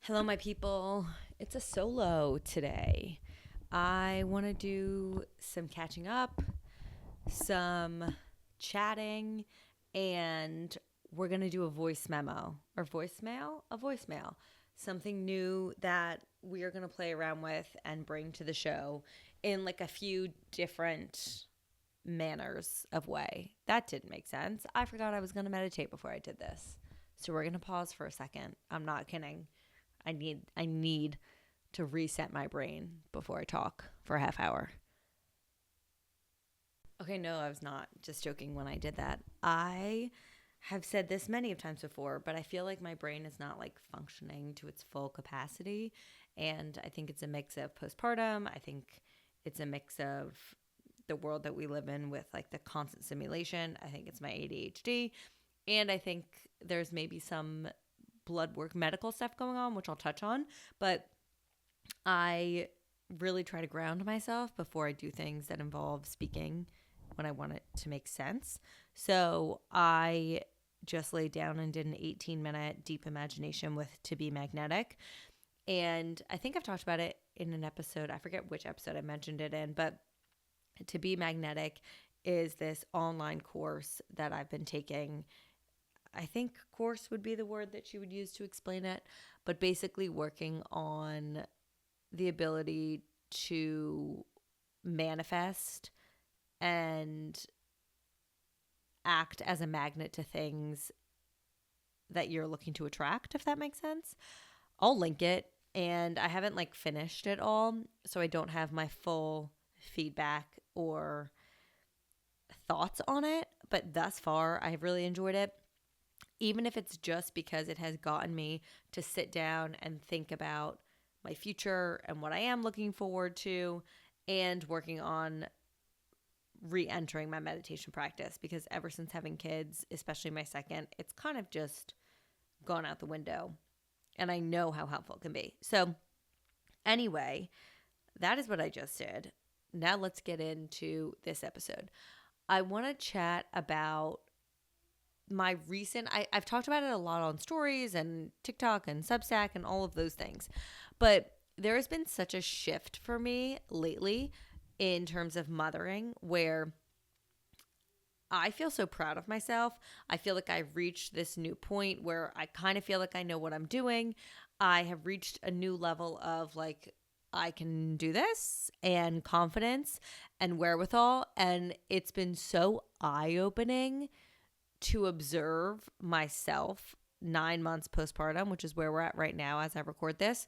Hello, my people. It's a solo today. I want to do some catching up, some chatting, and we're going to do a voice memo or voicemail, a voicemail, something new that we are going to play around with and bring to the show in like a few different manners of way. That didn't make sense. I forgot I was going to meditate before I did this. So we're going to pause for a second. I'm not kidding. I need to reset my brain before I talk for a half hour. Okay, no, I was not just joking when I did that. I have said this many of times before, but I feel like my brain is not like functioning to its full capacity. And I think it's a mix of postpartum. I think it's a mix of the world that we live in with like the constant stimulation. I think it's my ADHD. And I think there's maybe some blood work medical stuff going on, which I'll touch on. But I really try to ground myself before I do things that involve speaking when I want it to make sense. So I just laid down and did an 18-minute deep imagination with To Be Magnetic. And I think I've talked about it in an episode. I forget which episode I mentioned it in, but To Be Magnetic is this online course that I've been taking. I think course would be the word that she would use to explain it, but basically working on the ability to manifest and act as a magnet to things that you're looking to attract, if that makes sense. I'll link it, and I haven't like finished it all, so I don't have my full feedback or thoughts on it, but thus far I have really enjoyed it. Even if it's just because it has gotten me to sit down and think about my future and what I am looking forward to, and working on re-entering my meditation practice, because ever since having kids, especially my second, it's kind of just gone out the window, and I know how helpful it can be. So anyway, that is what I just did. Now let's get into this episode. I want to chat about my recent, I've talked about it a lot on stories and TikTok and Substack and all of those things. But there has been such a shift for me lately in terms of mothering, where I feel so proud of myself. I feel like I've reached this new point where I kind of feel like I know what I'm doing. I have reached a new level of like, I can do this, and confidence and wherewithal. And it's been so eye-opening to observe myself 9 months postpartum, which is where we're at right now as I record this,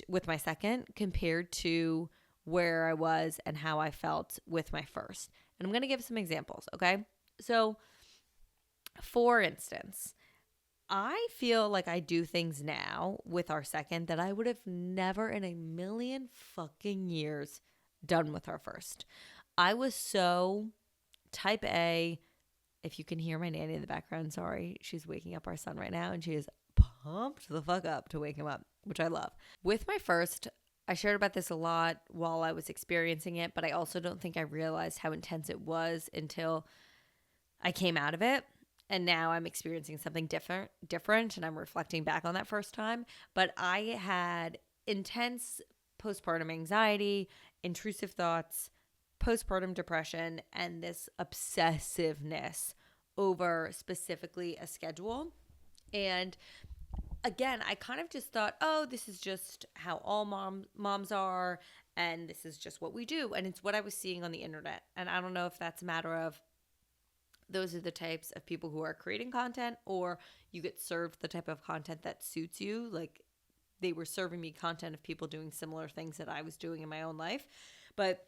with my second, compared to where I was and how I felt with my first. And I'm going to give some examples, okay? So, for instance, I feel like I do things now with our second that I would have never in a million fucking years done with our first. I was so type A. If you can hear my nanny in the background, sorry. She's waking up our son right now, and she is pumped the fuck up to wake him up, which I love. With my first, I shared about this a lot while I was experiencing it, but I also don't think I realized how intense it was until I came out of it. And now I'm experiencing something different, and I'm reflecting back on that first time. But I had intense postpartum anxiety, intrusive thoughts, postpartum depression, and this obsessiveness over specifically a schedule. And again, I kind of just thought, oh, this is just how all moms are, and this is just what we do. And it's what I was seeing on the internet. And I don't know if that's a matter of those are the types of people who are creating content, or you get served the type of content that suits you. Like, they were serving me content of people doing similar things that I was doing in my own life. But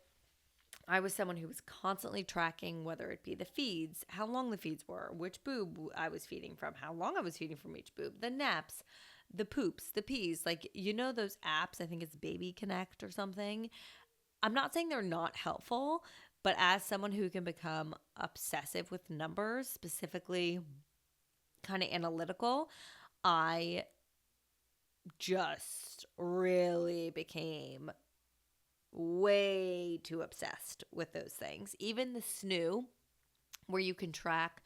I was someone who was constantly tracking, whether it be the feeds, how long the feeds were, which boob I was feeding from, how long I was feeding from each boob, the naps, the poops, the pees. Like, you know, those apps, I think it's Baby Connect or something. I'm not saying they're not helpful, but as someone who can become obsessive with numbers, specifically kind of analytical, I just really became way too obsessed with those things. Even the snoo, where you can track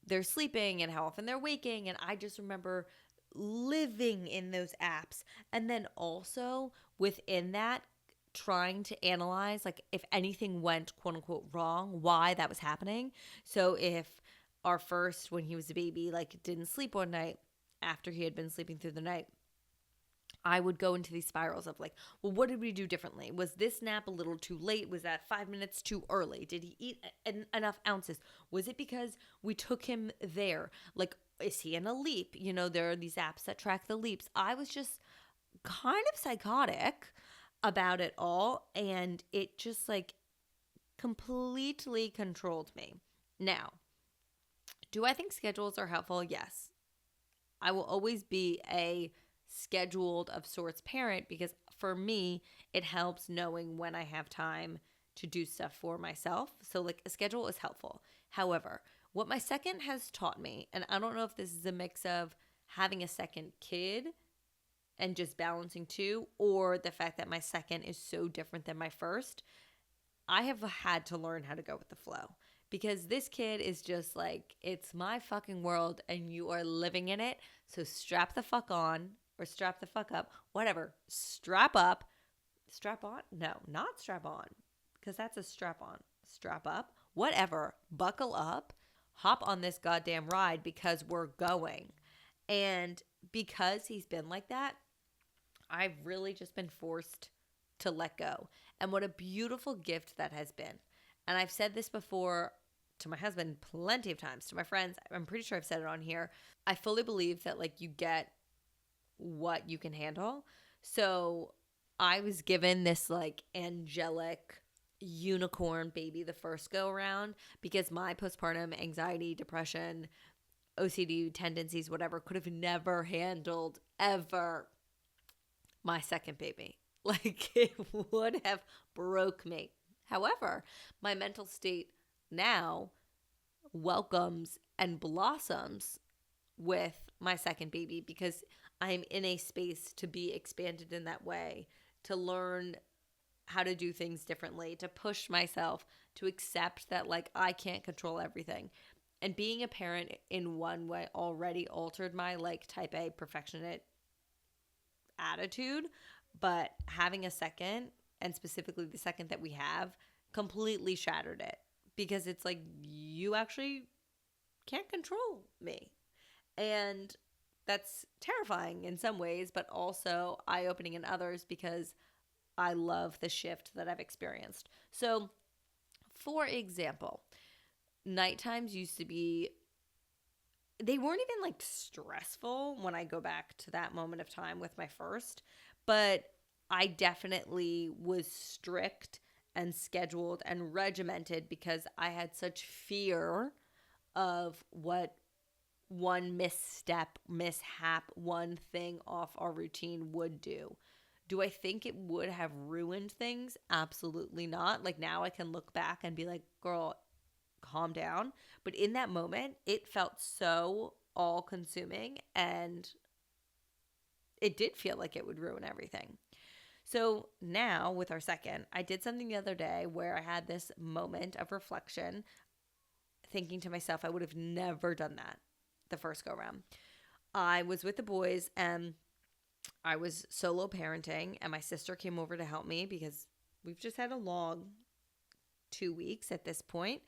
their sleeping and how often they're waking. And I just remember living in those apps. And then also within that, trying to analyze like if anything went quote unquote wrong, why that was happening. So if our first, when he was a baby, like didn't sleep one night after he had been sleeping through the night, I would go into these spirals of like, well, what did we do differently? Was this nap a little too late? Was that 5 minutes too early? Did he eat enough ounces? Was it because we took him there? Like, is he in a leap? You know, there are these apps that track the leaps. I was just kind of psychotic about it all, and it just like completely controlled me. Now, do I think schedules are helpful? Yes. I will always be a scheduled of sorts parent because for me, it helps knowing when I have time to do stuff for myself. So like a schedule is helpful. However, what my second has taught me, and I don't know if this is a mix of having a second kid and just balancing two, or the fact that my second is so different than my first, I have had to learn how to go with the flow. Because this kid is just like, it's my fucking world and you are living in it. So strap the fuck on or strap the fuck up, whatever. Strap up. Strap on? No, not strap on, because that's a strap on. Strap up, whatever. Buckle up. Hop on this goddamn ride because we're going. And because he's been like that, I've really just been forced to let go. And what a beautiful gift that has been. And I've said this before to my husband plenty of times, to my friends. I'm pretty sure I've said it on here. I fully believe that like you get what you can handle. So I was given this like angelic unicorn baby the first go around because my postpartum anxiety, depression, OCD tendencies, whatever, could have never handled ever my second baby. Like it would have broke me. However, my mental state now welcomes and blossoms with my second baby because I'm in a space to be expanded in that way, to learn how to do things differently, to push myself, to accept that like I can't control everything. And being a parent in one way already altered my like type A perfectionist attitude, but having a second, and specifically the second that we have, completely shattered it because it's like you actually can't control me. And that's terrifying in some ways, but also eye-opening in others because I love the shift that I've experienced. So, for example, night times used to be, they weren't even like stressful when I go back to that moment of time with my first, but I definitely was strict and scheduled and regimented because I had such fear of what one misstep, mishap, one thing off our routine would do. Do I think it would have ruined things? Absolutely not. Like now I can look back and be like, girl, calm down. But in that moment, it felt so all consuming and it did feel like it would ruin everything. So now with our second, I did something the other day where I had this moment of reflection, thinking to myself, I would have never done that the first go round. I was with the boys and I was solo parenting and my sister came over to help me because we've just had a long 2 weeks at this point.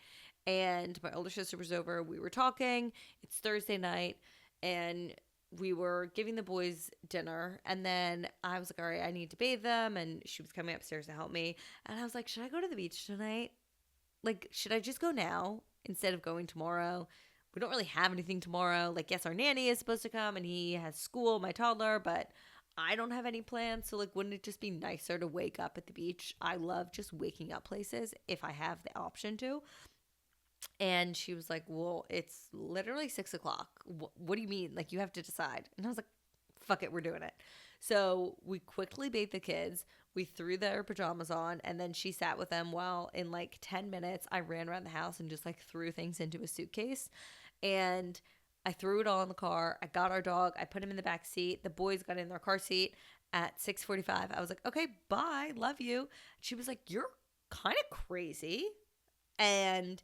And my older sister was over. We were talking. It's Thursday night and we were giving the boys dinner. And then I was like, all right, I need to bathe them. And she was coming upstairs to help me. And I was like, should I go to the beach tonight? Like, should I just go now instead of going tomorrow? We don't really have anything tomorrow. Like, yes, our nanny is supposed to come and he has school, my toddler, but I don't have any plans. So, like, wouldn't it just be nicer to wake up at the beach? I love just waking up places if I have the option to. And she was like, well, it's literally 6 o'clock. What do you mean? Like, you have to decide. And I was like, fuck it, we're doing it. So we quickly bathed the kids. We threw their pajamas on, and then she sat with them while in like 10 minutes, I ran around the house and just like threw things into a suitcase. And I threw it all in the car. I got our dog. I put him in the back seat. The boys got in their car seat at 6:45. I was like, okay, bye. Love you. She was like, you're kind of crazy. And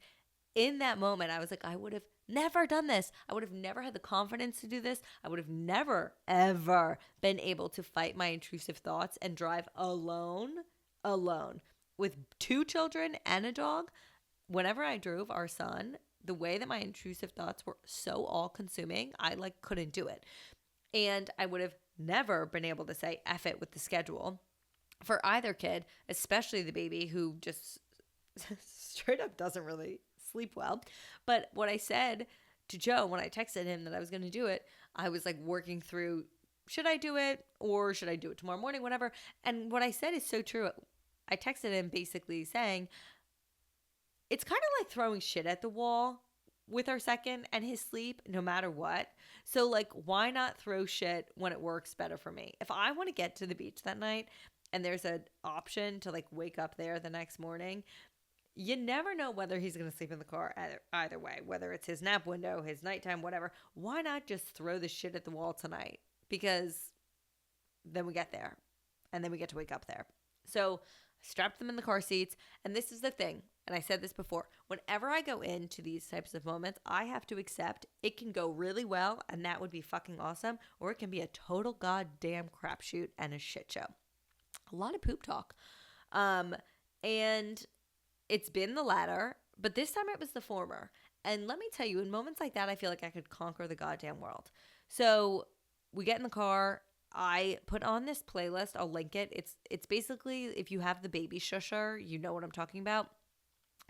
in that moment, I was like, I would have never done this. I would have never had the confidence to do this. I would have never, ever been able to fight my intrusive thoughts and drive alone with 2 children and a dog. Whenever I drove our son, the way that my intrusive thoughts were so all consuming, I like couldn't do it. And I would have never been able to say F it with the schedule for either kid, especially the baby who just straight up doesn't really sleep well. But what I said to Joe when I texted him that I was going to do it, I was like working through, should I do it or should I do it tomorrow morning, whatever. And what I said is so true. I texted him basically saying, it's kind of like throwing shit at the wall with our second and his sleep no matter what. So like, why not throw shit when it works better for me? If I want to get to the beach that night and there's an option to like wake up there the next morning, you never know whether he's going to sleep in the car either way, whether it's his nap window, his nighttime, whatever. Why not just throw the shit at the wall tonight? Because then we get there and then we get to wake up there. So strapped them in the car seats. And this is the thing. And I said this before, whenever I go into these types of moments, I have to accept it can go really well and that would be fucking awesome, or it can be a total goddamn crapshoot and a shit show. A lot of poop talk. And it's been the latter, but this time it was the former. And let me tell you, in moments like that, I feel like I could conquer the goddamn world. So we get in the car. I put on this playlist. I'll link it. It's basically, if you have the baby shusher, you know what I'm talking about.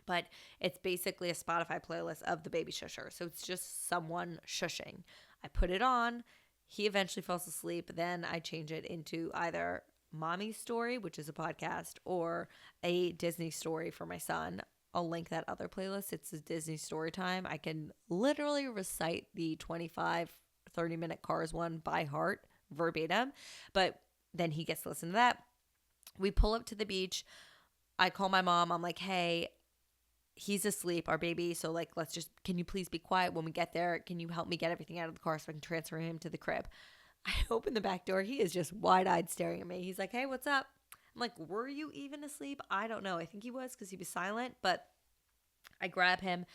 But it's basically a Spotify playlist of the baby shusher. So it's just someone shushing. I put it on. He eventually falls asleep. Then I change it into either Mommy's Story, which is a podcast, or a Disney story for my son. I'll link that other playlist. It's a Disney story time. I can literally recite the 25, 30-minute Cars one by heart, verbatim. But then he gets to listen to that. We pull up to the beach. I call my mom. I'm like, hey, he's asleep, our baby. So like, can you please be quiet when we get there? Can you help me get everything out of the car so I can transfer him to the crib? I open the back door. He is just wide-eyed staring at me. He's like, hey, what's up? I'm like, were you even asleep? I don't know. I think he was because he was silent, but I grab him.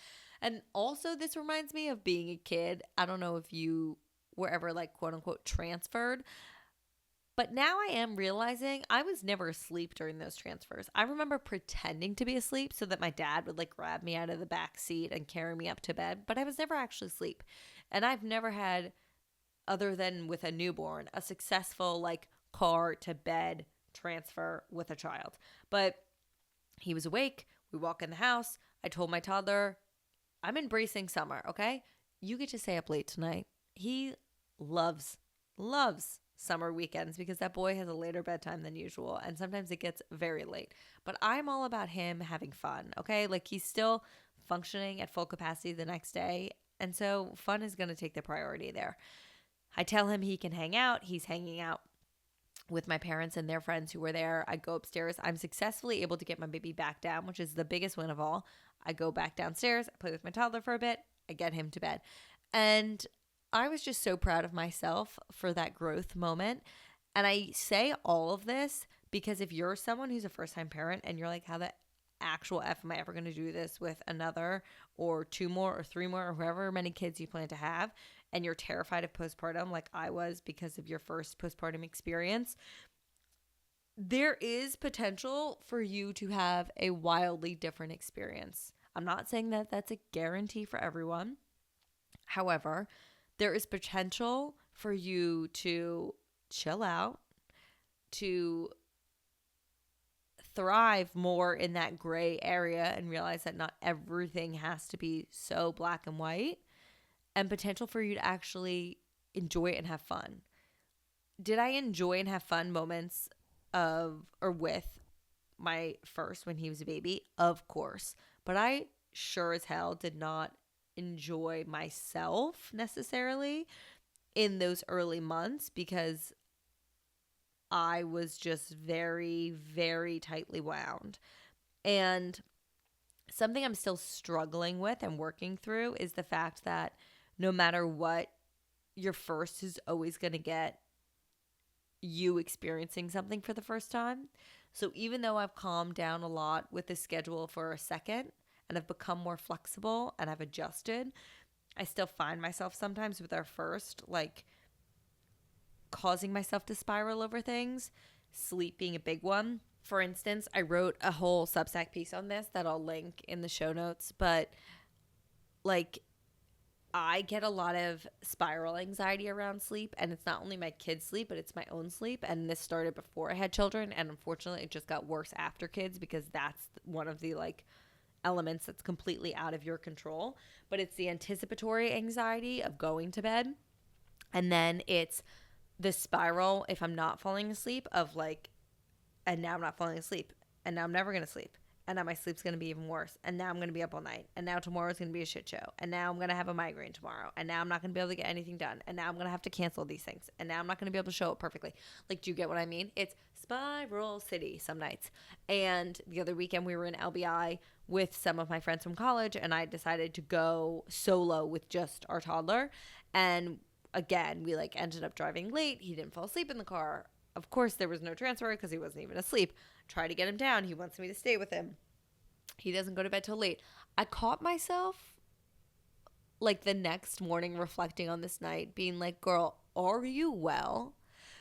And also this reminds me of being a kid. I don't know if you were ever like quote unquote transferred, but now I am realizing I was never asleep during those transfers. I remember pretending to be asleep so that my dad would like grab me out of the back seat and carry me up to bed, but I was never actually asleep. And I've never had, other than with a newborn, a successful like car to bed transfer with a child. But he was awake. We walk in the house. I told my toddler, I'm embracing summer, okay? You get to stay up late tonight. He loves summer weekends because that boy has a later bedtime than usual. And sometimes it gets very late. But I'm all about him having fun, okay? Like he's still functioning at full capacity the next day. And so fun is going to take the priority there. I tell him he can hang out. He's hanging out with my parents and their friends who were there. I go upstairs. I'm successfully able to get my baby back down, which is the biggest win of all. I go back downstairs. I play with my toddler for a bit. I get him to bed. And I was just so proud of myself for that growth moment. And I say all of this because if you're someone who's a first-time parent and you're like, how the actual F am I ever going to do this with another or 2 more or 3 more or however many kids you plan to have, and you're terrified of postpartum like I was because of your first postpartum experience, there is potential for you to have a wildly different experience. I'm not saying that that's a guarantee for everyone. However, there is potential for you to chill out, to thrive more in that gray area and realize that not everything has to be so black and white, and potential for you to actually enjoy it and have fun. Did I enjoy and have fun moments with my first when he was a baby? Of course. But I sure as hell did not enjoy myself necessarily in those early months because I was just very, very tightly wound. And something I'm still struggling with and working through is the fact that no matter what, your first is always going to get you experiencing something for the first time. So even though I've calmed down a lot with the schedule for a second and I've become more flexible and I've adjusted, I still find myself sometimes with our first, like, causing myself to spiral over things, sleep being a big one. For instance, I wrote a whole Substack piece on this that I'll link in the show notes, but like I get a lot of spiral anxiety around sleep, and it's not only my kids' sleep, but it's my own sleep. And this started before I had children, and unfortunately it just got worse after kids because that's one of the like elements that's completely out of your control. But it's the anticipatory anxiety of going to bed, and then it's the spiral if I'm not falling asleep of like, and now I'm not falling asleep, and now I'm never going to sleep, and now my sleep's going to be even worse, and now I'm going to be up all night, and now tomorrow's going to be a shit show, and now I'm going to have a migraine tomorrow, and now I'm not going to be able to get anything done, and now I'm going to have to cancel these things, and now I'm not going to be able to show up perfectly. Like, do you get what I mean? It's spiral city some nights. And the other weekend we were in LBI with some of my friends from college, and I decided to go solo with just our toddler, and again, we like ended up driving late. He didn't fall asleep in the car. Of course, there was no transfer because he wasn't even asleep. Try to get him down. He wants me to stay with him. He doesn't go to bed till late. I caught myself like the next morning reflecting on this night being like, girl, are you well?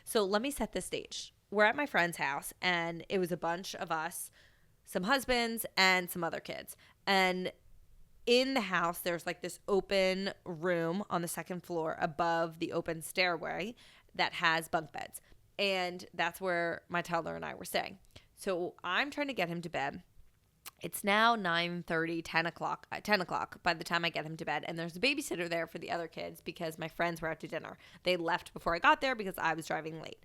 So let me set the stage. We're at my friend's house, and it was a bunch of us, some husbands and some other kids. And in the house, there's like this open room on the second floor above the open stairway that has bunk beds. And that's where my toddler and I were staying. So I'm trying to get him to bed. It's now 9:30, 10 o'clock by the time I get him to bed. And there's a babysitter there for the other kids because my friends were out to dinner. They left before I got there because I was driving late.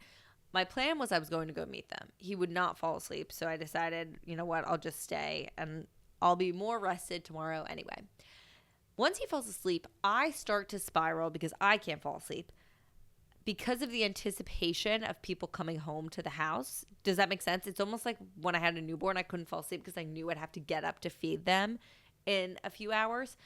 My plan was I was going to go meet them. He would not fall asleep. So I decided, you know what, I'll just stay and I'll be more rested tomorrow anyway. Once he falls asleep, I start to spiral because I can't fall asleep, because of the anticipation of people coming home to the house. Does that make sense? It's almost like when I had a newborn, I couldn't fall asleep because I knew I'd have to get up to feed them in a few hours.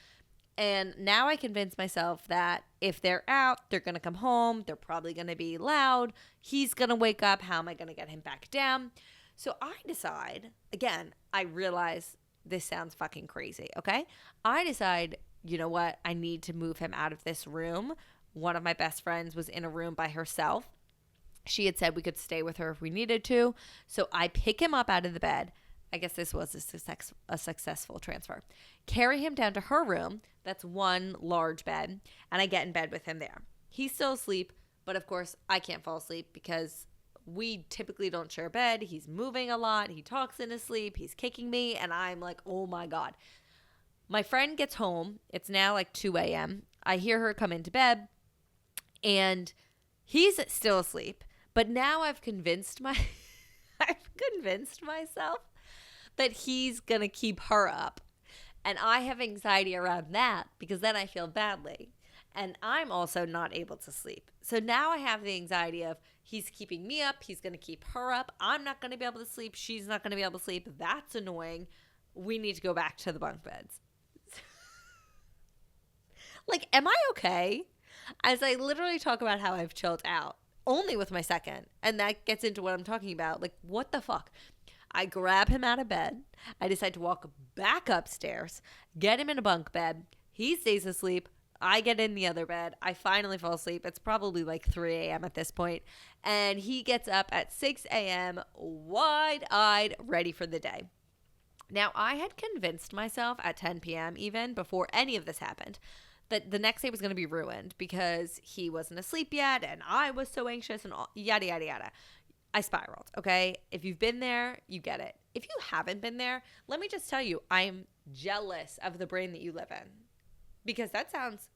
And now I convince myself that if they're out, they're going to come home. They're probably going to be loud. He's going to wake up. How am I going to get him back down? So I decide, again, I realize this sounds fucking crazy, okay? I decide, you know what? I need to move him out of this room. One of my best friends was in a room by herself. She had said we could stay with her if we needed to. So I pick him up out of the bed. I guess this was a successful transfer. Carry him down to her room. That's one large bed. And I get in bed with him there. He's still asleep. But of course, I can't fall asleep because we typically don't share a bed. He's moving a lot. He talks in his sleep. He's kicking me. And I'm like, oh my God. My friend gets home. It's now like 2 a.m. I hear her come into bed. And he's still asleep, but now I've convinced myself that he's going to keep her up. And I have anxiety around that because then I feel badly. And I'm also not able to sleep. So now I have the anxiety of he's keeping me up. He's going to keep her up. I'm not going to be able to sleep. She's not going to be able to sleep. That's annoying. We need to go back to the bunk beds. Like, am I okay? As I literally talk about how I've chilled out, only with my second. And that gets into what I'm talking about. Like, what the fuck? I grab him out of bed. I decide to walk back upstairs, get him in a bunk bed. He stays asleep. I get in the other bed. I finally fall asleep. It's probably like 3 a.m. at this point. And he gets up at 6 a.m. wide-eyed, ready for the day. Now, I had convinced myself at 10 p.m. even before any of this happened that the next day was going to be ruined because he wasn't asleep yet and I was so anxious and all, yada, yada, yada. I spiraled, okay? If you've been there, you get it. If you haven't been there, let me just tell you, I'm jealous of the brain that you live in because that sounds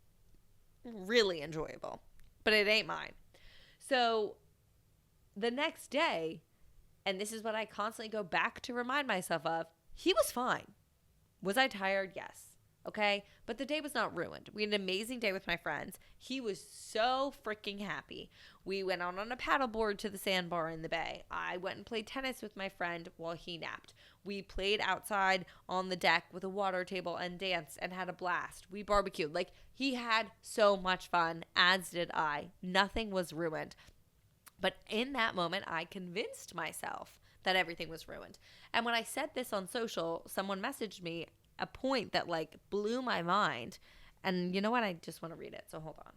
really enjoyable, but it ain't mine. So the next day, and this is what I constantly go back to remind myself of, he was fine. Was I tired? Yes. Okay, but the day was not ruined. We had an amazing day with my friends. He was so freaking happy. We went out on a paddleboard to the sandbar in the bay. I went and played tennis with my friend while he napped. We played outside on the deck with a water table and danced and had a blast. We barbecued. Like, he had so much fun, as did I. Nothing was ruined. But in that moment, I convinced myself that everything was ruined. And when I said this on social, someone messaged me a point that like blew my mind. And you know what? I just want to read it. So hold on.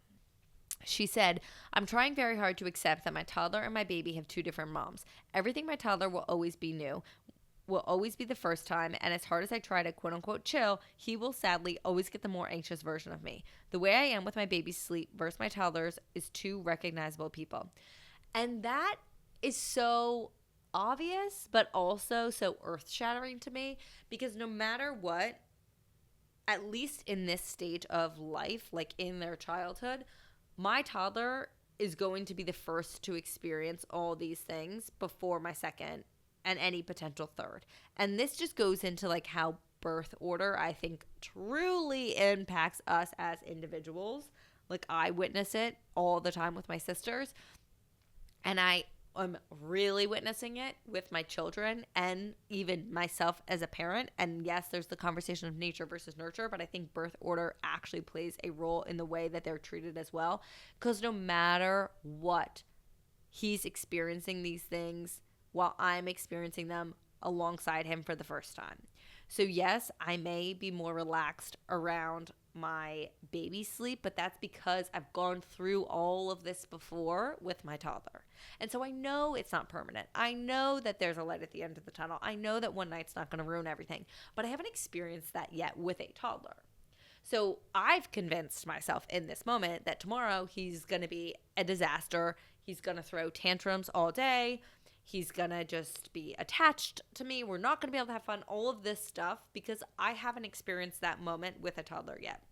She said, I'm trying very hard to accept that my toddler and my baby have two different moms. Everything my toddler will always be new, will always be the first time, and as hard as I try to quote unquote chill, he will sadly always get the more anxious version of me. The way I am with my baby's sleep versus my toddler's is two recognizable people. And that is so obvious, but also so earth-shattering to me, because no matter what, at least in this stage of life, like in their childhood, my toddler is going to be the first to experience all these things before my second and any potential third. And this just goes into like how birth order, I think, truly impacts us as individuals. Like I witness it all the time with my sisters. And I am really witnessing it with my children and even myself as a parent. And yes, there's the conversation of nature versus nurture, but I think birth order actually plays a role in the way that they're treated as well. Because no matter what, he's experiencing these things while I'm experiencing them alongside him for the first time. So yes, I may be more relaxed around my baby sleep, but that's because I've gone through all of this before with my toddler. And so I know it's not permanent. I know that there's a light at the end of the tunnel. I know that one night's not going to ruin everything, but I haven't experienced that yet with a toddler. So I've convinced myself in this moment that tomorrow he's going to be a disaster. He's going to throw tantrums all day. He's going to just be attached to me. We're not going to be able to have fun, all of this stuff, because I haven't experienced that moment with a toddler yet.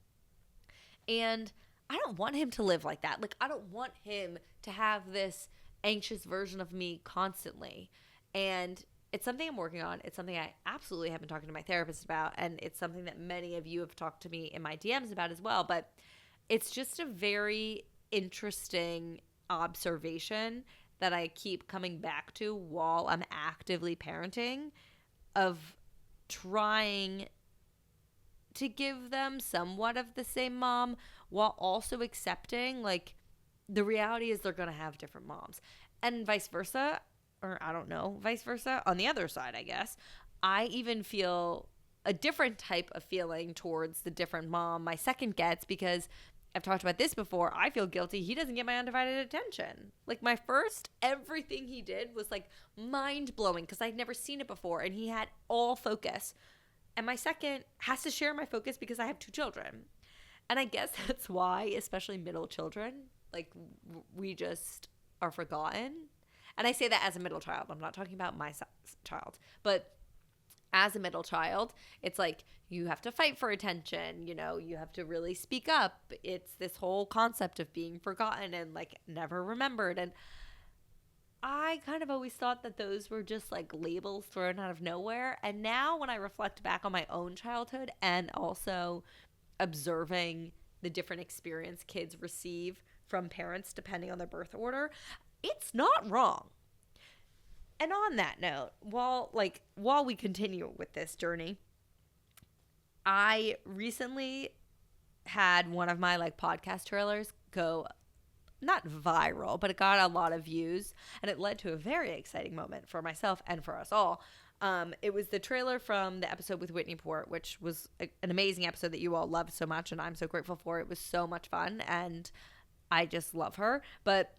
And I don't want him to live like that. Like, I don't want him to have this anxious version of me constantly. And it's something I'm working on. It's something I absolutely have been talking to my therapist about. And it's something that many of you have talked to me in my DMs about as well. But it's just a very interesting observation that I keep coming back to while I'm actively parenting, of trying to give them somewhat of the same mom while also accepting, like, the reality is they're going to have different moms. And vice versa, or I don't know, vice versa. On the other side, I guess, I even feel a different type of feeling towards the different mom my second gets, because I've talked about this before. I feel guilty. He doesn't get my undivided attention. Like, my first, everything he did was like mind blowing because I'd never seen it before, and he had all focus. And my second has to share my focus because I have two children. And I guess that's why, especially middle children, like, we just are forgotten. And I say that as a middle child. I'm not talking about my child. But as a middle child, it's like you have to fight for attention, you know, you have to really speak up. It's this whole concept of being forgotten and like never remembered. And I kind of always thought that those were just like labels thrown out of nowhere. And now when I reflect back on my own childhood and also observing the different experience kids receive from parents depending on their birth order, it's not wrong. And on that note, while we continue with this journey, I recently had one of my like podcast trailers go not viral, but it got a lot of views, and it led to a very exciting moment for myself and for us all. It was the trailer from the episode with Whitney Port, which was an amazing episode that you all loved so much, and I'm so grateful for. It was so much fun, and I just love her. But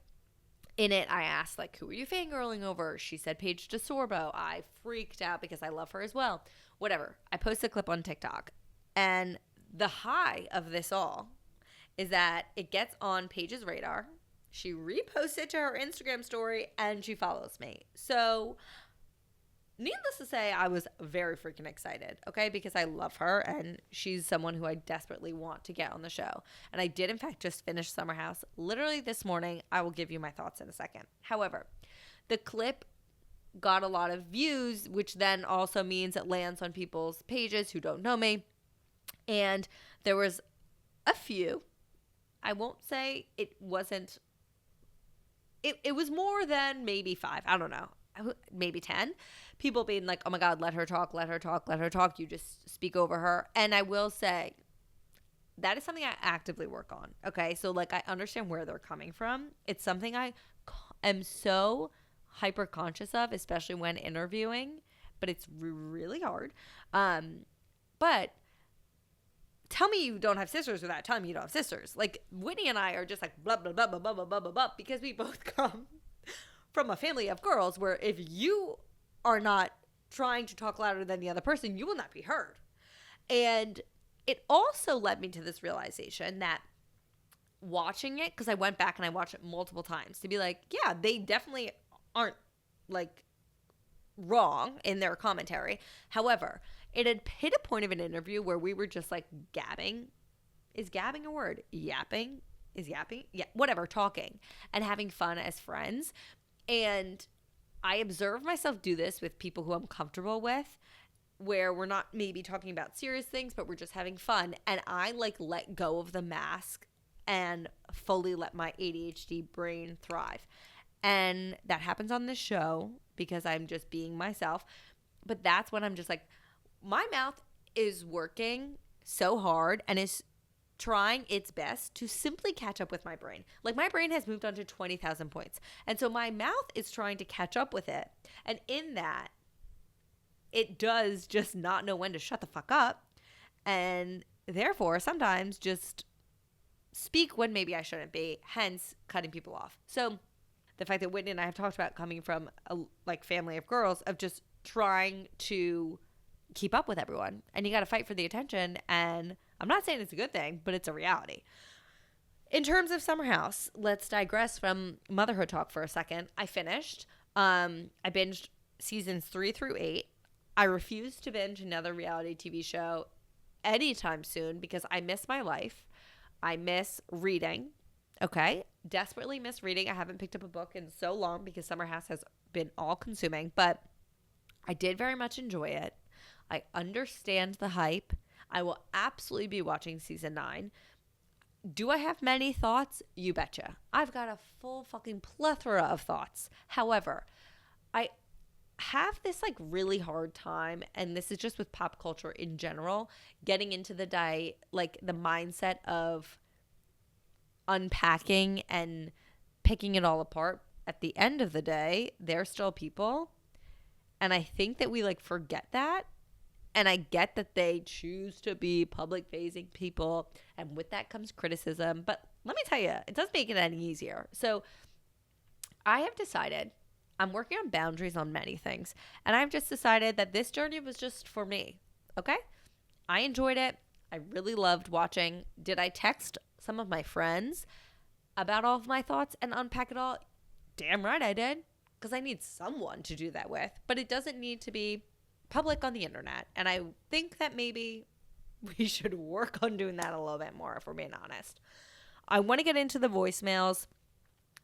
in it, I asked, like, who are you fangirling over? She said Paige DeSorbo. I freaked out because I love her as well. Whatever. I posted a clip on TikTok. And the high of this all is that it gets on Paige's radar. She reposts it to her Instagram story, and she follows me. So needless to say, I was very freaking excited, okay, because I love her, and she's someone who I desperately want to get on the show. And I did, in fact, just finish Summer House literally this morning. I will give you my thoughts in a second. However, the clip got a lot of views, which then also means it lands on people's pages who don't know me. And there was a few. I won't say it wasn't. It was more than maybe 5. I don't know. Maybe 10 people being like, oh my God, let her talk, let her talk, let her talk. You just speak over her. And I will say that is something I actively work on. Okay. So like, I understand where they're coming from. It's something I am so hyper conscious of, especially when interviewing, but it's really hard. But tell me you don't have sisters without telling me you don't have sisters. Like, Whitney and I are just like blah, blah, blah, blah, blah, blah, blah, blah, blah, because we both come from a family of girls where if you are not trying to talk louder than the other person, you will not be heard. And it also led me to this realization that watching it, because I went back and I watched it multiple times to be like, yeah, they definitely aren't like wrong in their commentary. However, it had hit a point of an interview where we were just like gabbing. Is gabbing a word? Yapping? Is yapping? Yeah, whatever, talking and having fun as friends. And I observe myself do this with people who I'm comfortable with, where we're not maybe talking about serious things, but we're just having fun. And I like let go of the mask and fully let my ADHD brain thrive. And that happens on this show because I'm just being myself. But that's when I'm just like, my mouth is working so hard and is trying its best to simply catch up with my brain. Like, my brain has moved on to 20,000 points. And so my mouth is trying to catch up with it. And in that, it does just not know when to shut the fuck up. And therefore, sometimes just speak when maybe I shouldn't be, hence cutting people off. So the fact that Whitney and I have talked about coming from a like family of girls of just trying to keep up with everyone, and you got to fight for the attention. And I'm not saying it's a good thing, but it's a reality. In terms of Summer House, let's digress from motherhood talk for a second. I finished. I binged seasons 3 through 8. I refuse to binge another reality TV show anytime soon because I miss my life. I miss reading. Okay. Desperately miss reading. I haven't picked up a book in so long because Summer House has been all consuming, but I did very much enjoy it. I understand the hype. I will absolutely be watching season 9. Do I have many thoughts? You betcha. I've got a full fucking plethora of thoughts. However, I have this like really hard time, and this is just with pop culture in general, getting into the mindset of unpacking and picking it all apart. At the end of the day, they're still people. And I think that we like forget that. And I get that they choose to be public-facing people, and with that comes criticism. But let me tell you, it doesn't make it any easier. So I have decided I'm working on boundaries on many things, and I've just decided that this journey was just for me, okay? I enjoyed it. I really loved watching. Did I text some of my friends about all of my thoughts and unpack it all? Damn right I did, because I need someone to do that with. But it doesn't need to be public on the internet, and I think that maybe we should work on doing that a little bit more, if we're being honest. I want to get into the voicemails.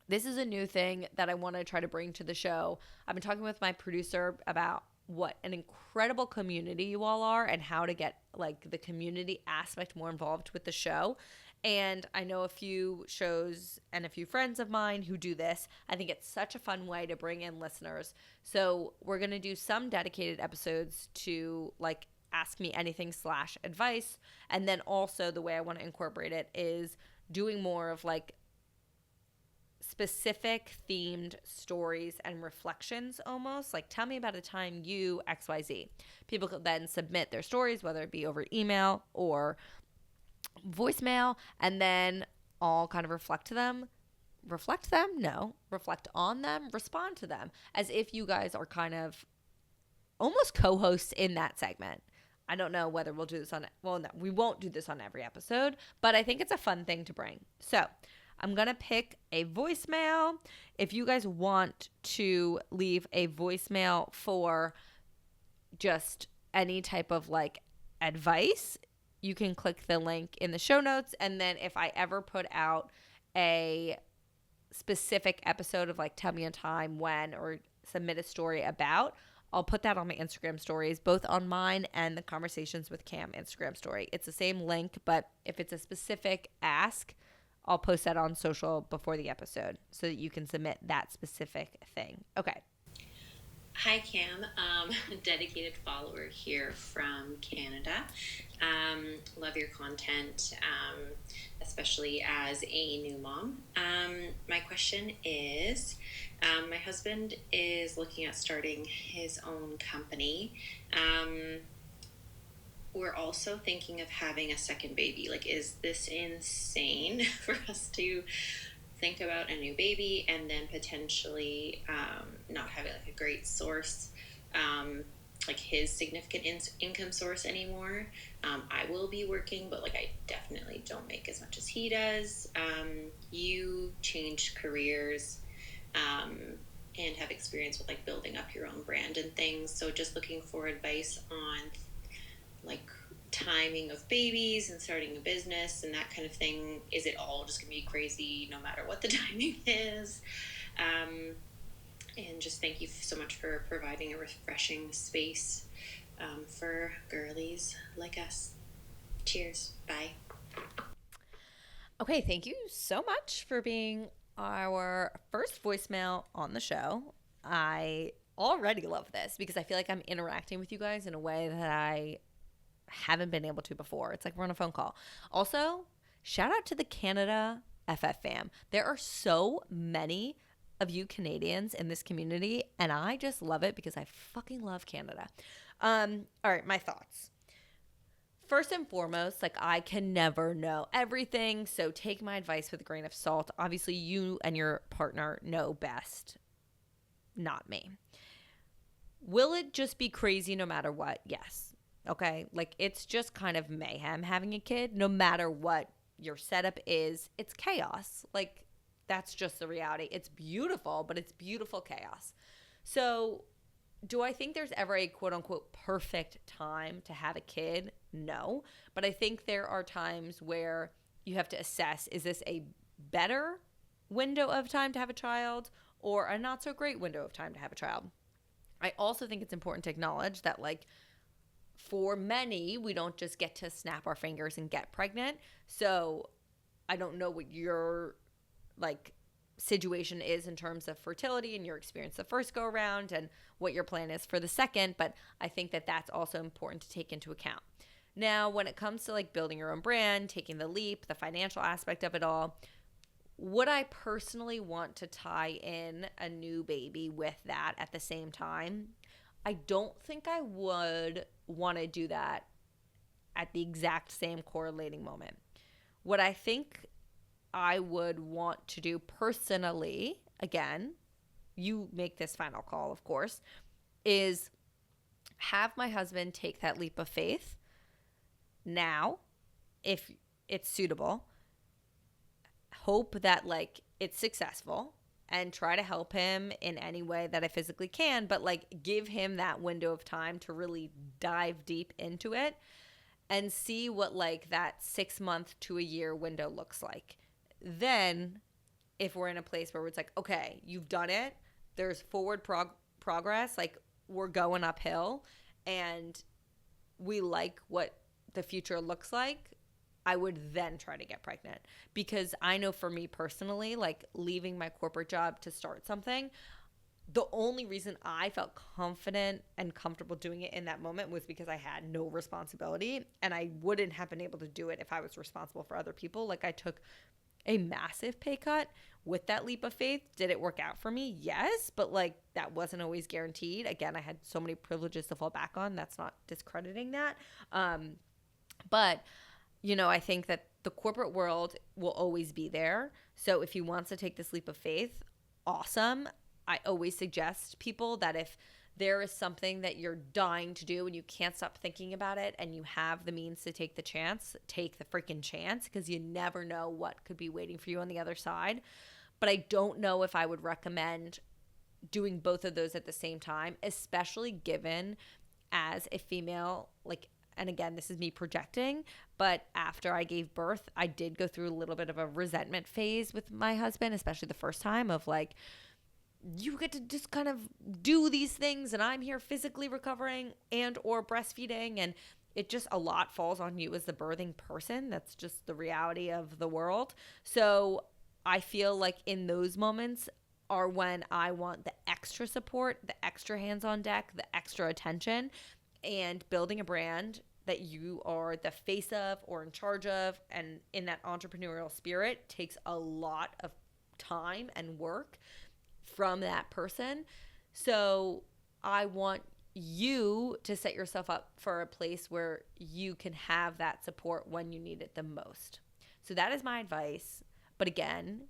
This is a new thing that I want to try to bring to the show. I've been talking with my producer about what an incredible community you all are and how to get like the community aspect more involved with the show. And I know a few shows and a few friends of mine who do this. I think it's such a fun way to bring in listeners. So we're going to do some dedicated episodes to like ask me anything / advice. And then also the way I want to incorporate it is doing more of like specific themed stories and reflections almost. Like, tell me about a time you XYZ. People could then submit their stories, whether it be over email or voicemail, and then I'll kind of reflect on them, respond to them, as if you guys are kind of almost co-hosts in that segment. I don't know whether we'll do this no, we won't do this on every episode, but I think it's a fun thing to bring. So I'm going to pick a voicemail. If you guys want to leave a voicemail for just any type of like advice, you can click the link in the show notes. And then if I ever put out a specific episode of like tell me a time when or submit a story about, I'll put that on my Instagram stories, both on mine and the Conversations with Cam Instagram story. It's the same link, but if it's a specific ask, I'll post that on social before the episode so that you can submit that specific thing. Okay. Hi, Cam. Dedicated follower here from Canada. Love your content, especially as a new mom. My question is, my husband is looking at starting his own company. we're also thinking of having a second baby. Like, is this insane for us to think about a new baby and then potentially not having like a great source, like his significant income source anymore? I will be working, but like I definitely don't make as much as he does. You changed careers and have experience with like building up your own brand and things. So just looking for advice on like timing of babies and starting a business and that kind of thing. Is it all just gonna be crazy no matter what the timing is? And just thank you so much for providing a refreshing space for girlies like us. Cheers. Bye. Okay, thank you so much for being our first voicemail on the show. I already love this because I feel like I'm interacting with you guys in a way that I haven't been able to before. It's like we're on a phone call. Also, shout out to the Canada FF fam. There are so many of you Canadians in this community, and I just love it because I fucking love Canada. All right, my thoughts. First and foremost, like I can never know everything, so take my advice with a grain of salt. Obviously, you and your partner know best, not me. Will it just be crazy no matter what? Yes. Okay, like it's just kind of mayhem having a kid. No matter what your setup is, it's chaos. Like that's just the reality. It's beautiful, but it's beautiful chaos. So do I think there's ever a quote unquote perfect time to have a kid? No. But I think there are times where you have to assess, is this a better window of time to have a child or a not so great window of time to have a child? I also think it's important to acknowledge that like for many, we don't just get to snap our fingers and get pregnant. So I don't know what your like situation is in terms of fertility and your experience the first go around and what your plan is for the second, but I think that that's also important to take into account. Now, when it comes to like building your own brand, taking the leap, the financial aspect of it all, would I personally want to tie in a new baby with that at the same time? I don't think I would want to do that at the exact same correlating moment. What I think I would want to do personally, again, you make this final call, of course, is have my husband take that leap of faith now, if it's suitable, hope that like it's successful and try to help him in any way that I physically can, but like give him that window of time to really dive deep into it and see what like that 6 month to a year window looks like. Then if we're in a place where it's like, okay, you've done it, there's forward progress, like we're going uphill and we like what the future looks like, I would then try to get pregnant. Because I know for me personally, like leaving my corporate job to start something, the only reason I felt confident and comfortable doing it in that moment was because I had no responsibility, and I wouldn't have been able to do it if I was responsible for other people. Like I took a massive pay cut with that leap of faith. Did it work out for me? Yes, but like that wasn't always guaranteed. Again, I had so many privileges to fall back on. That's not discrediting that. But you know, I think that the corporate world will always be there. So if he wants to take this leap of faith, awesome. I always suggest people that if there is something that you're dying to do and you can't stop thinking about it and you have the means to take the chance, take the freaking chance, because you never know what could be waiting for you on the other side. But I don't know if I would recommend doing both of those at the same time, especially given as a female, like, and again, this is me projecting, but after I gave birth, I did go through a little bit of a resentment phase with my husband, especially the first time of like, you get to just kind of do these things and I'm here physically recovering and or breastfeeding, and it just a lot falls on you as the birthing person. That's just the reality of the world. So I feel like in those moments are when I want the extra support, the extra hands on deck, the extra attention. And building a brand that you are the face of or in charge of and in that entrepreneurial spirit takes a lot of time and work from that person. So I want you to set yourself up for a place where you can have that support when you need it the most. So that is my advice. But again,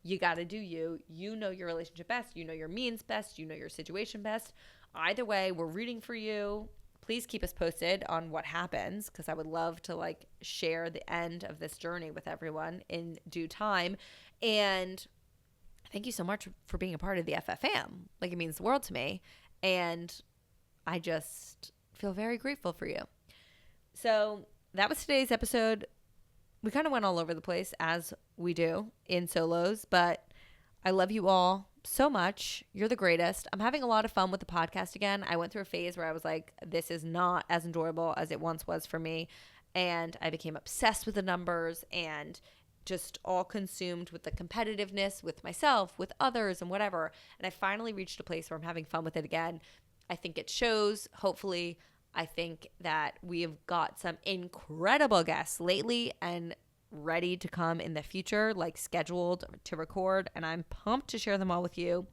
you got to do you. You know your relationship best. You know your means best. You know your situation best. Either way, we're rooting for you. Please keep us posted on what happens, because I would love to like share the end of this journey with everyone in due time. And thank you so much for being a part of the FFM. Like, it means the world to me. And I just feel very grateful for you. So that was today's episode. We kind of went all over the place, as we do in solos, but I love you all so much. You're the greatest. I'm having a lot of fun with the podcast again. I went through a phase where I was like, this is not as enjoyable as it once was for me. And I became obsessed with the numbers and just all consumed with the competitiveness with myself, with others, and whatever. And I finally reached a place where I'm having fun with it again. I think it shows, hopefully. I think that we have got some incredible guests lately and ready to come in the future, like scheduled to record, and I'm pumped to share them all with you.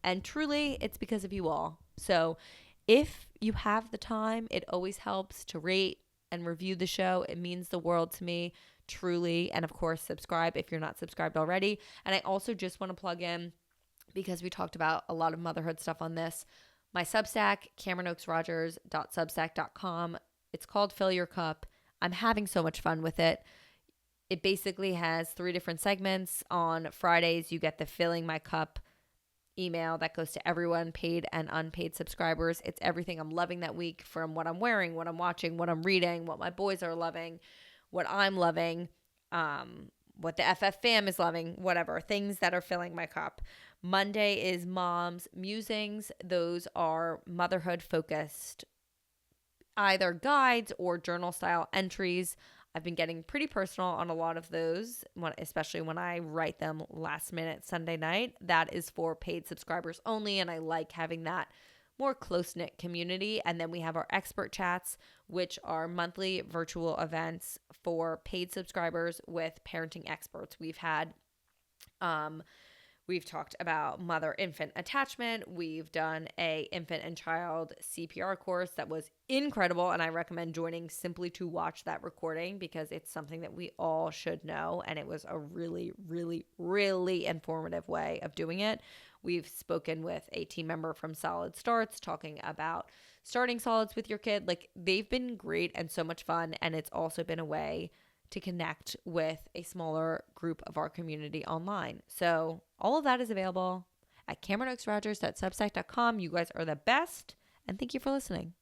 And truly, it's because of you all. So if you have the time, it always helps to rate and review the show. It means the world to me, truly. And of course, subscribe if you're not subscribed already. And I also just want to plug in, because we talked about a lot of motherhood stuff on this, my Substack, CameronOakesRogers.substack.com. It's called Fill Your Cup. I'm having so much fun with it. It basically has 3 different segments. On Fridays, you get the Filling My Cup email that goes to everyone, paid and unpaid subscribers. It's everything I'm loving that week, from what I'm wearing, what I'm watching, what I'm reading, what my boys are loving, what I'm loving, what the FF fam is loving, whatever, things that are filling my cup. Monday is Mom's Musings. Those are motherhood focused, either guides or journal style entries. I've been getting pretty personal on a lot of those, especially when I write them last minute Sunday night. That is for paid subscribers only, and I like having that more close-knit community. And then we have our expert chats, which are monthly virtual events for paid subscribers with parenting experts. We've talked about mother-infant attachment. We've done a infant and child CPR course that was incredible, and I recommend joining simply to watch that recording, because it's something that we all should know, and it was a really, really, really informative way of doing it. We've spoken with a team member from Solid Starts talking about starting solids with your kid. Like, they've been great and so much fun, and it's also been a way to connect with a smaller group of our community online. So all of that is available at CameronOakesRogers.substack.com. You guys are the best, and thank you for listening.